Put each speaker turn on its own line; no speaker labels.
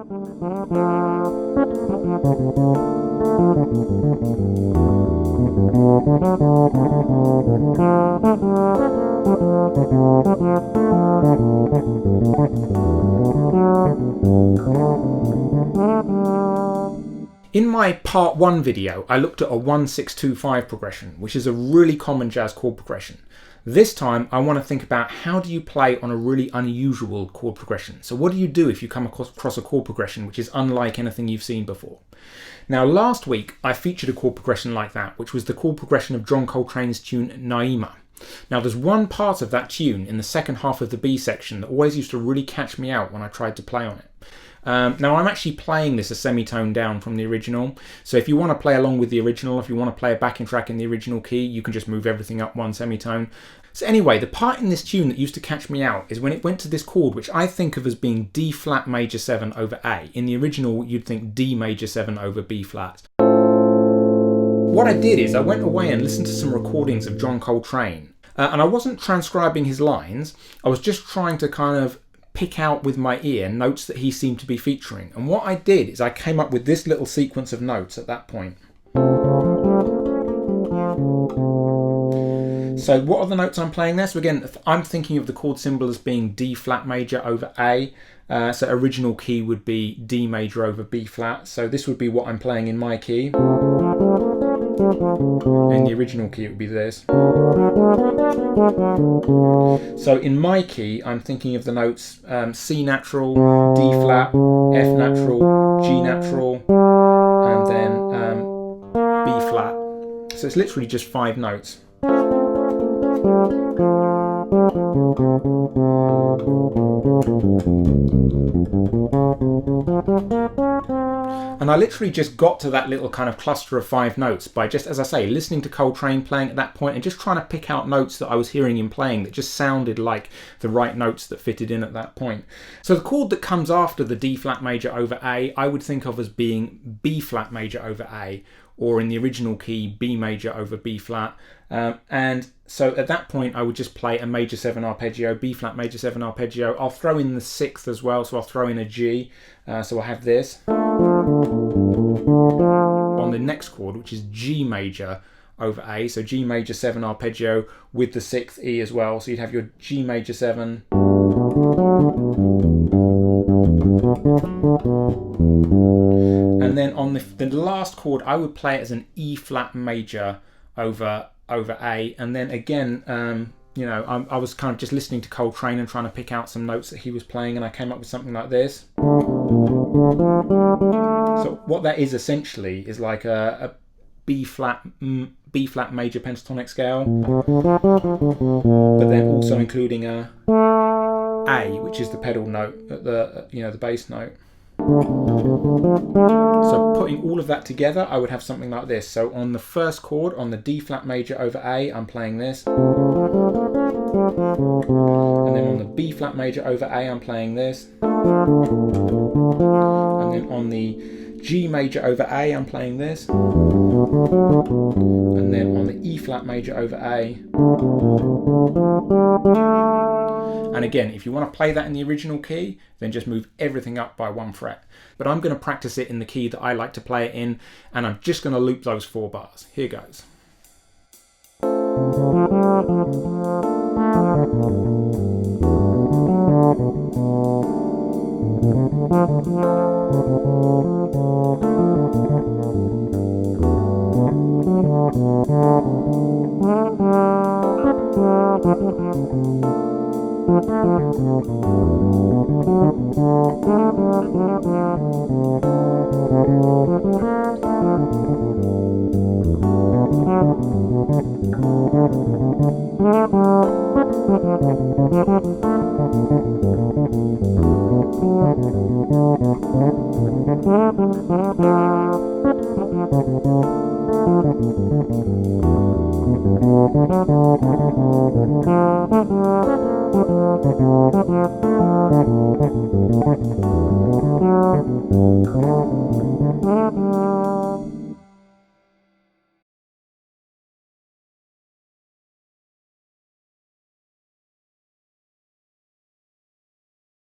In my part 1 video, I looked at a 1-6-2-5 progression, which is a really common jazz chord progression. This time, I want to think about how do you play on a really unusual chord progression. So what do you do if you come across a chord progression which is unlike anything you've seen before? Now, last week, I featured a chord progression like that, which was the chord progression of John Coltrane's tune Naima. Now, there's one part of that tune in the second half of the B section that always used to really catch me out when I tried to play on it. Now, I'm actually playing this a semitone down from the original, so if you want to play along with the original, if you want to play a backing track in the original key, you can just move everything up one semitone. So anyway, the part in this tune that used to catch me out is when it went to this chord, which I think of as being D flat major 7 over A. In the original, you'd think D major 7 over B flat. What I did is I went away and listened to some recordings of John Coltrane, and I wasn't transcribing his lines, I was just trying to kind of pick out with my ear notes that he seemed to be featuring. And what I did is I came up with this little sequence of notes at that point. So what are the notes I'm playing there? So again, I'm thinking of the chord symbol as being D flat major over A. So original key would be D major over B flat. So this would be what I'm playing in my key. In the original key it would be this. So in my key I'm thinking of the notes C natural, D flat, F natural, G natural, and then B flat. So it's literally just 5 notes. And I literally just got to that little kind of cluster of 5 notes by just, as I say, listening to Coltrane playing at that point and just trying to pick out notes that I was hearing him playing that just sounded like the right notes that fitted in at that point. So the chord that comes after the D flat major over A, I would think of as being B flat major over A, or in the original key, B major over B flat. And so at that point I would just play a major 7 arpeggio, B flat major 7 arpeggio. I'll throw in the 6th as well, so I'll throw in a G. So I have this. On the next chord, which is G major over A, so G major 7 arpeggio with the 6th E as well. So you'd have your G major 7. And then on the last chord, I would play it as an E flat major over A. And then again, you know, I was kind of just listening to Coltrane and trying to pick out some notes that he was playing, and I came up with something like this. So what that is essentially is like a B flat major pentatonic scale, but then also including a A, which is the pedal note, the bass note. So putting all of that together, I would have something like this. So on the first chord, on the D flat major over A, I'm playing this. And then on the B flat major over A, I'm playing this. And then on the G major over A, I'm playing this. And then on the E flat major over A. And again, if you want to play that in the original key, then just move everything up by 1 fret. But I'm going to practice it in the key that I like to play it in, and I'm just going to loop those 4 bars. Here goes.